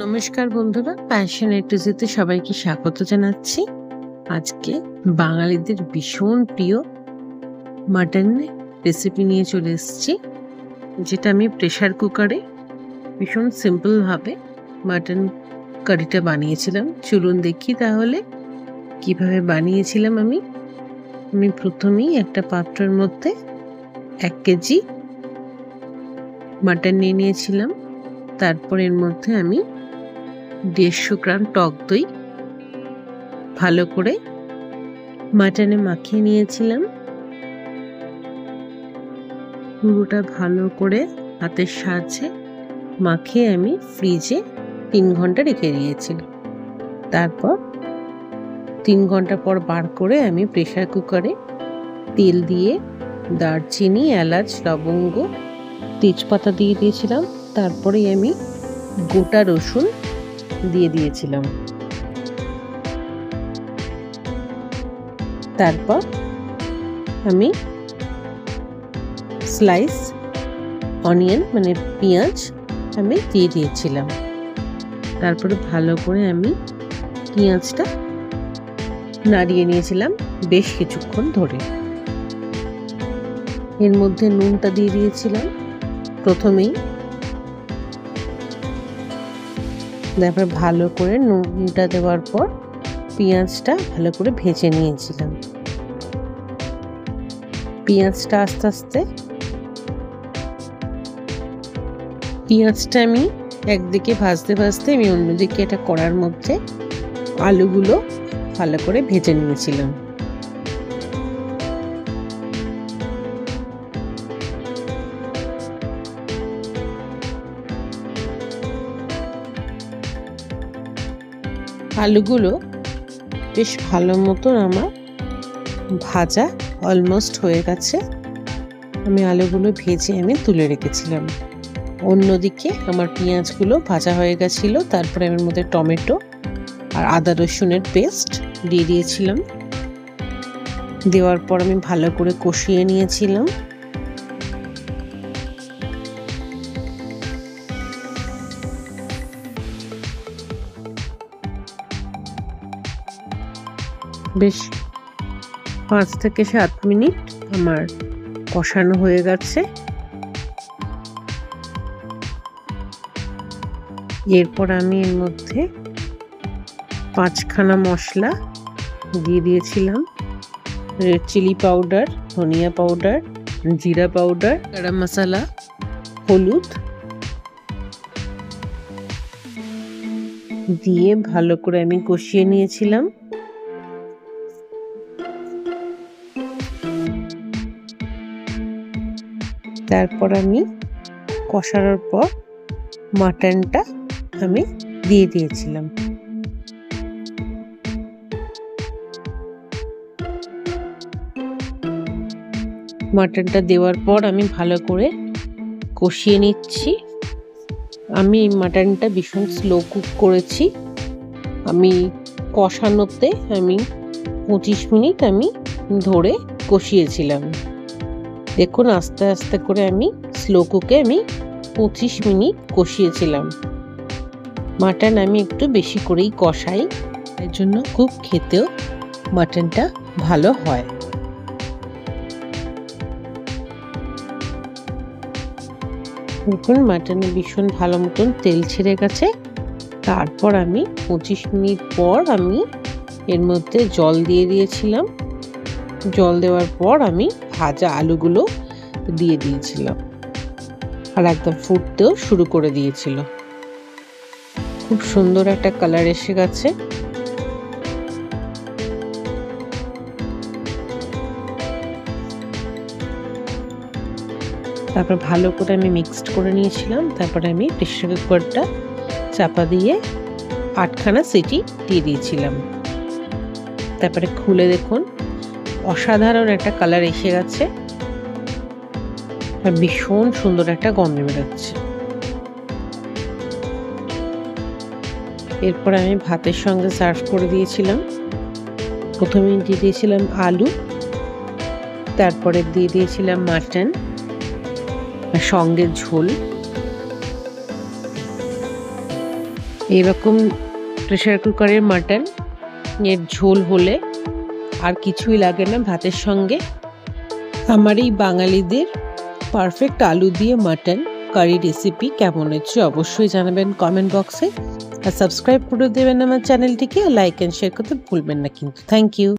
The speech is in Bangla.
নমস্কার বন্ধুরা, প্যাশন এ টু জেড সবাইকে স্বাগত জানাচ্ছি। আজকে বাঙালিদের ভীষণ প্রিয় মাটন রেসিপি নিয়ে চলে এসেছি, যেটা আমি প্রেসার কুকারে ভীষণ সিম্পল ভাবে মাটন কারিটা বানিয়েছিলাম। চলুন দেখি তাহলে কিভাবে বানিয়েছিলাম। আমি প্রথমেই একটা পাত্রের মধ্যে 1 কেজি মাটন নিয়ে নিয়েছিলাম। তারপর এর মধ্যে আমি 150 গ্রাম টক দই ভালো করে মাটনে মাখিয়ে নিয়েছিলাম। পুরোটা ভালো করে হাতের সাহায্যে মাখিয়ে আমি ফ্রিজে 3 ঘন্টা রেখে দিয়েছিলাম। তারপর 3 ঘন্টা পর বার করে আমি প্রেসার কুকারে তেল দিয়ে দারচিনি, এলাচ, লবঙ্গ, তেজপাতা দিয়ে দিয়েছিলাম। তারপরে আমি গোটা রসুন দিয়ে দিয়েছিলাম। তারপর আমি স্লাইস অনিয়ন মানে পেঁয়াজ আমি দিয়ে দিয়েছিলাম। তারপরে ভালো করে আমি পেঁয়াজটা নাড়িয়ে নিয়েছিলাম বেশ কিছুক্ষণ ধরে। এর মধ্যে নুনটা দিয়ে দিয়েছিলাম প্রথমেই। তারপর ভালো করে নুনটা দেওয়ার পর পেঁয়াজটা ভালো করে ভেজে নিয়েছিলাম। পেঁয়াজটা আস্তে আস্তে আমি একদিকে ভাজতে ভাজতে আমি অন্যদিকে এটা কড়ার মধ্যে আলুগুলো ভালো করে ভেজে নিয়েছিলাম। আলুগুলো বেশ ভালো মতন আমার ভাজা অলমোস্ট হয়ে গেছে। আমি আলুগুলো ভেজে আমি তুলে রেখেছিলাম। অন্যদিকে আমার পেঁয়াজগুলো ভাজা হয়ে গেছিল। তারপরে এর মধ্যে টমেটো আর আদা রসুনের পেস্ট দিয়ে দিয়েছিলাম। দেওয়ার পর আমি ভালো করে কষিয়ে নিয়েছিলাম। বেশ 5 থেকে 7 মিনিট আমার কষানো হয়ে গেছে। এরপর আমি এর মধ্যে 5খানা মশলা দিয়ে দিয়েছিলাম। রেড চিলি পাউডার, ধনিয়া পাউডার, জিরা পাউডার, গরম মশলা, হলুদ দিয়ে ভালো করে আমি কষিয়ে নিয়েছিলাম। তারপর আমি কষানোর পর মাটনটা আমি দিয়ে দিয়েছিলাম। মাটনটা দেওয়ার পর আমি ভালো করে কষিয়ে নিচ্ছি। আমি মাটনটা ভীষণ স্লো কুক করেছি। আমি কষানোতে আমি 25 মিনিট আমি ধরে কষিয়েছিলাম। দেখুন আস্তে আস্তে করে আমি স্লো কুকে আমি 25 মিনিট কষিয়েছিলাম। মাটন আমি একটু বেশি করেই কষাই, এর জন্য খুব খেতেও মাটনটা ভালো হয়। দেখুন মাটনে ভীষণ ভালো মতন তেল ছেড়ে গেছে। তারপর আমি 25 মিনিট পর আমি এর মধ্যে জল দিয়ে দিয়েছিলাম। জল দেওয়ার পর আমি ভাজা আলুগুলো দিয়ে দিয়েছিলাম আর একদম ফুটতেও শুরু করে দিয়েছিল। খুব সুন্দর একটা কালার এসে গেছে। তারপর ভালো করে আমি মিক্সড করে নিয়েছিলাম। তারপরে আমি প্রেসার কুকারটা চাপা দিয়ে 8খানা সিটি দিয়ে দিয়েছিলাম। তারপরে খুলে দেখুন অসাধারণ একটা কালার এসে গেছে আর ভীষণ সুন্দর একটা গন্ধ বেরোচ্ছে। এরপর আমি ভাতের সঙ্গে সার্ভ করে দিয়েছিলাম। প্রথমে দিয়ে দিয়েছিলাম আলু, তারপরে দিয়ে দিয়েছিলাম মাটন আর সঙ্গে ঝোল। এরকম প্রেশার কুকারের মাটন এর ঝোল হলে আর কিছুই লাগে না ভাতের সঙ্গে। আমার এই বাঙালিদের পারফেক্ট আলু দিয়ে মাটন কারি রেসিপি কেমন হচ্ছে অবশ্যই জানাবেন কমেন্ট বক্সে। আর সাবস্ক্রাইব করে দেবেন আমার চ্যানেলটিকে, লাইক অ্যান্ড শেয়ার করতে ভুলবেন না কিন্তু। Thank you.